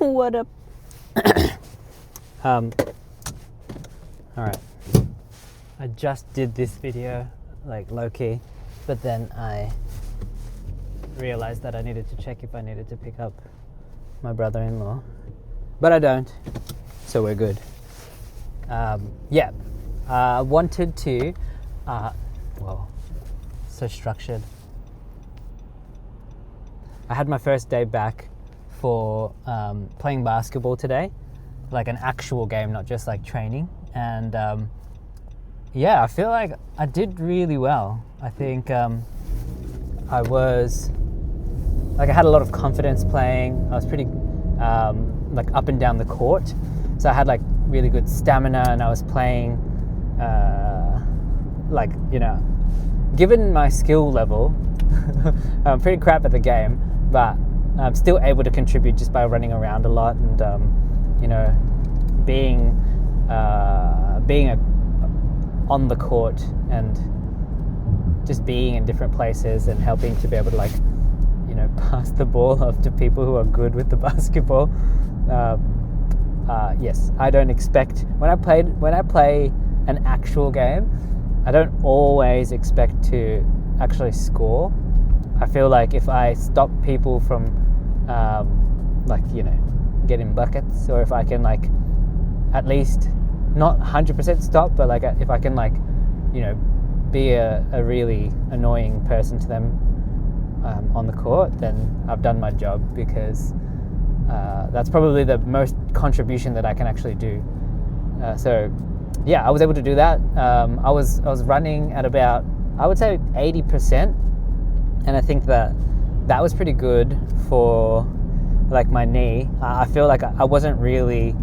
What up? Alright. I just did this video, like low-key, but then I realized that I needed to check if I needed to pick up my brother-in-law. But I don't, so we're good. I wanted to, so structured. I had my first day back for playing basketball today, like an actual game, not just like training. And I feel like I did really well. I think I had a lot of confidence playing. I was pretty like up and down the court, so I had like really good stamina, and I was playing given my skill level, I'm pretty crap at the game, but I'm still able to contribute just by running around a lot and being on the court and just being in different places and helping to be able to pass the ball off to people who are good with the basketball. Yes, I don't expect when I play an actual game, I don't always expect to actually score. I feel like if I stop people from getting buckets, or if I can at least not 100% stop, but if I can be a really annoying person to them on the court, then I've done my job, because that's probably the most contribution that I can actually do. I was able to do that. I was running at about, I would say, 80%, and I think that was pretty good for my knee. I feel like I wasn't really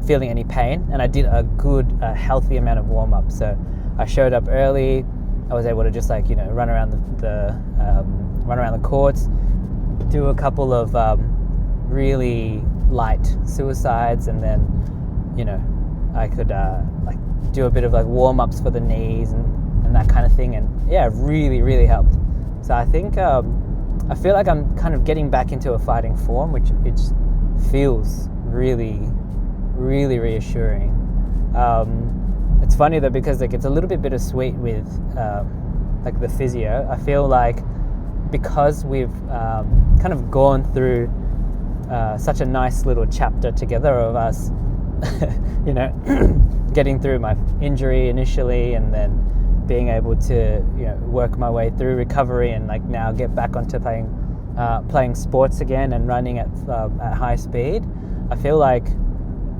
feeling any pain, and I did a good, healthy amount of warm up. So I showed up early. I was able to just run around the courts, do a couple of really light suicides, and then I could do a bit of warm ups for the knees and that kind of thing, and it really helped. So I think I feel like I'm kind of getting back into a fighting form, which feels really reassuring. It's funny though, because it's a little bit bittersweet with the physio. I feel like because we've kind of gone through such a nice little chapter together of us, getting through my injury initially, and then being able to work my way through recovery, and now get back onto playing sports again and running at high speed. I feel like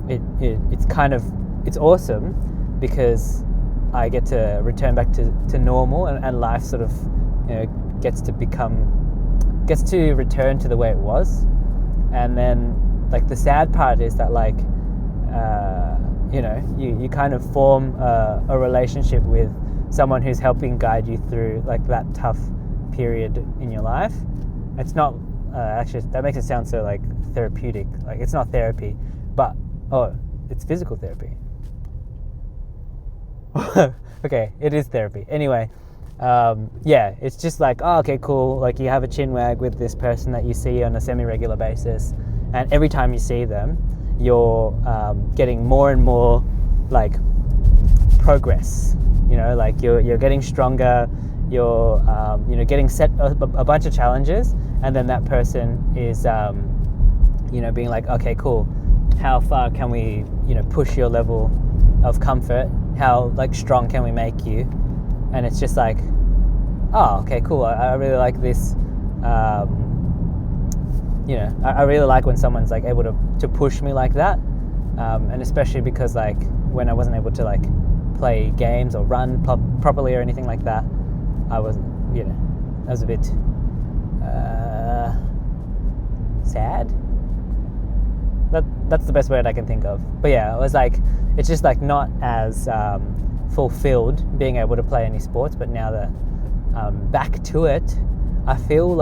it's awesome, because I get to return back to normal, and life sort of gets to return to the way it was. And then the sad part is that you kind of form a relationship with someone who's helping guide you through that tough period in your life. It's not actually, that makes it sound so therapeutic. It's not therapy, but it's physical therapy. Okay, it is therapy. Anyway, it's just okay, cool. You have a chin wag with this person that you see on a semi-regular basis, and every time you see them, you're getting more and more progress. You're getting stronger. You're getting set a bunch of challenges, and then that person is being okay, cool. How far can we push your level of comfort? How strong can we make you? And it's just okay, cool. I really like this. I really like when someone's able to push me like that, and especially because when I wasn't able to play games or run properly or anything like that, I was a bit sad. That's the best word I can think of. But yeah, it was it's just not as fulfilled being able to play any sports. But now that back to it, I feel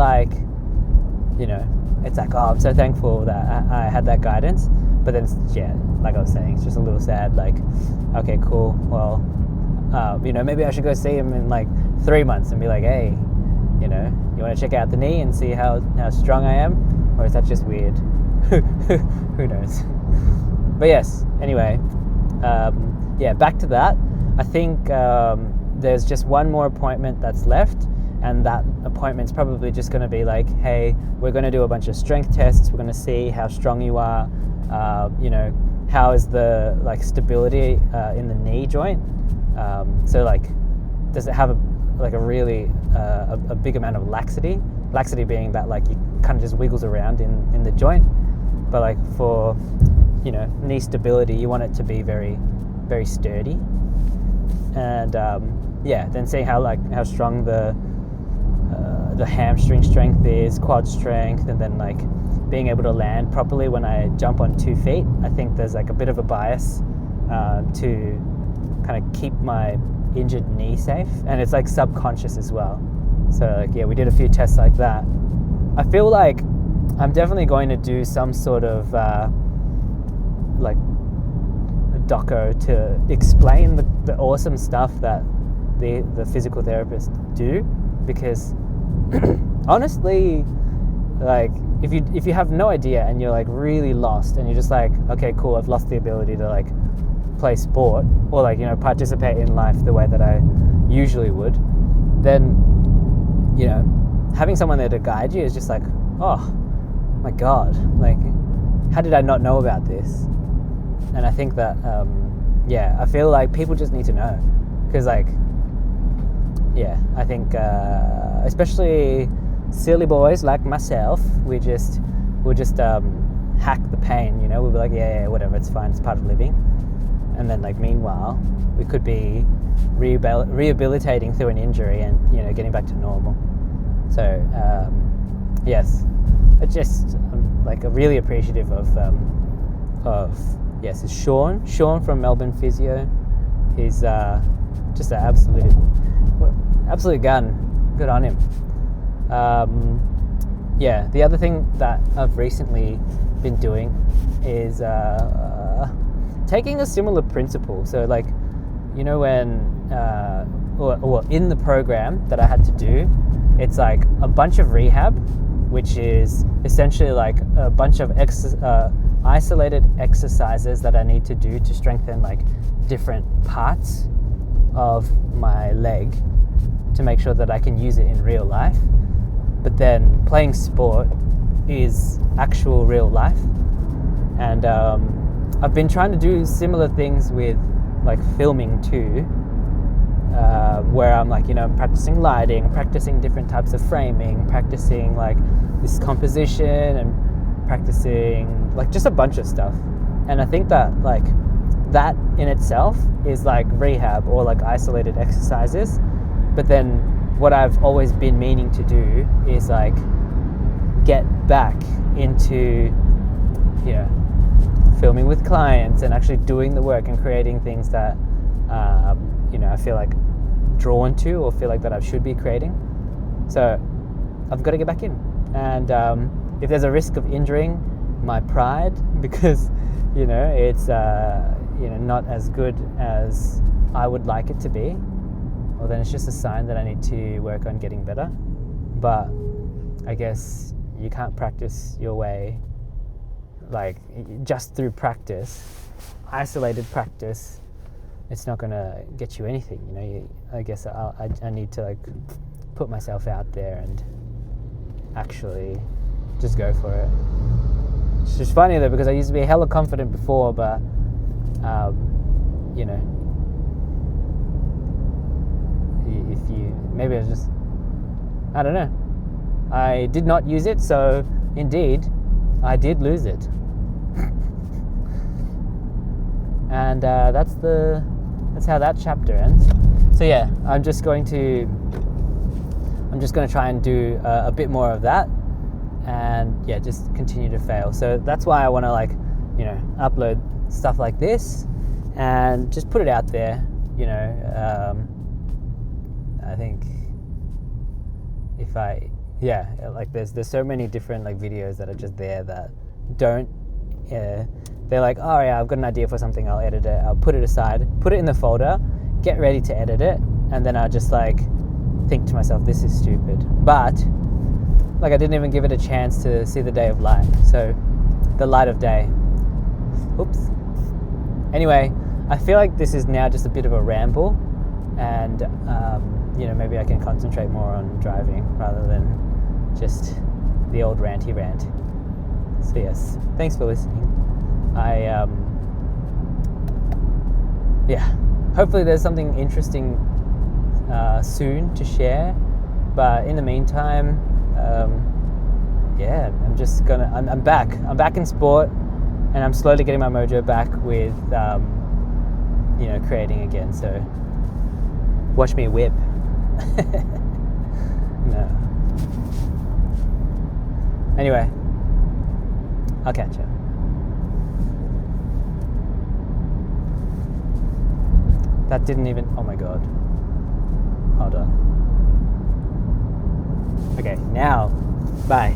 it's I'm so thankful that I had that guidance. But then like I was saying, it's just a little sad. Okay, cool. Well, maybe I should go see him in 3 months and be hey, you want to check out the knee and see how strong I am, or is that just weird? Who knows? But yes, anyway, back to that. I think there's just one more appointment that's left, and that appointment's probably just going to be like, hey, we're going to do a bunch of strength tests. We're going to see how strong you are. How is the stability in the knee joint? So does it have a really a big amount of laxity? Laxity being that you kind of just wiggles around in the joint, but for knee stability, you want it to be very, very sturdy. And then see how strong the hamstring strength is, quad strength, and then being able to land properly when I jump on 2 feet. I think there's a bit of a bias to kind of keep my injured knee safe, and it's subconscious as well. So we did a few tests like that. I feel like I'm definitely going to do some sort of a doco to explain the awesome stuff that the physical therapists do, because honestly, if you have no idea and you're really lost and you're just okay, cool, I've lost the ability to play sport or participate in life the way that I usually would, then having someone there to guide you is just oh my god, how did I not know about this? And I think that I feel like people just need to know, because I think especially silly boys like myself, we'll just hack the pain, we'll be yeah, whatever, it's fine, it's part of living. And then meanwhile we could be rehabilitating through an injury and getting back to normal. So yes, I'm really appreciative of yes, it's Sean from Melbourne Physio. He's just an absolute gun. Good on him. The other thing that I've recently been doing is taking a similar principle. So when or in the program that I had to do, it's a bunch of rehab, which is essentially a bunch of isolated exercises that I need to do to strengthen different parts of my leg to make sure that I can use it in real life. But then playing sport is actual real life, and I've been trying to do similar things with filming too, where I'm I'm practicing lighting, practicing different types of framing, practicing this composition, and practicing just a bunch of stuff. And I think that that in itself is rehab or isolated exercises. But then what I've always been meaning to do is get back into filming with clients and actually doing the work and creating things that I feel drawn to, or feel that I should be creating. So I've got to get back in, and if there's a risk of injuring my pride because it's not as good as I would like it to be, well, then it's just a sign that I need to work on getting better. But I guess you can't practice your way just through practice, isolated practice. It's not going to get you anything. I guess I need to put myself out there and actually just go for it. It's just funny though, because I used to be hella confident before, but if you maybe I don't know, I did not use it, so indeed I did lose it. And that's how that chapter ends. So yeah, I'm just going to try and do a bit more of that, and just continue to fail. So that's why I want to upload stuff like this and just put it out there. I think if there's so many different videos that are just there that don't they're oh yeah, I've got an idea for something, I'll edit it, I'll put it aside, put it in the folder, get ready to edit it, and then I'll just think to myself, this is stupid. But I didn't even give it a chance to see the day of light. So the light of day. Oops. Anyway, I feel like this is now just a bit of a ramble, and maybe I can concentrate more on driving rather than just the old ranty rant. So yes, thanks for listening. Hopefully there's something interesting soon to share, but in the meantime, I'm back in sport, and I'm slowly getting my mojo back with creating again. So watch me whip. No. Anyway, I'll catch you. That didn't even... Oh my god. Hold on. Okay, now. Bye.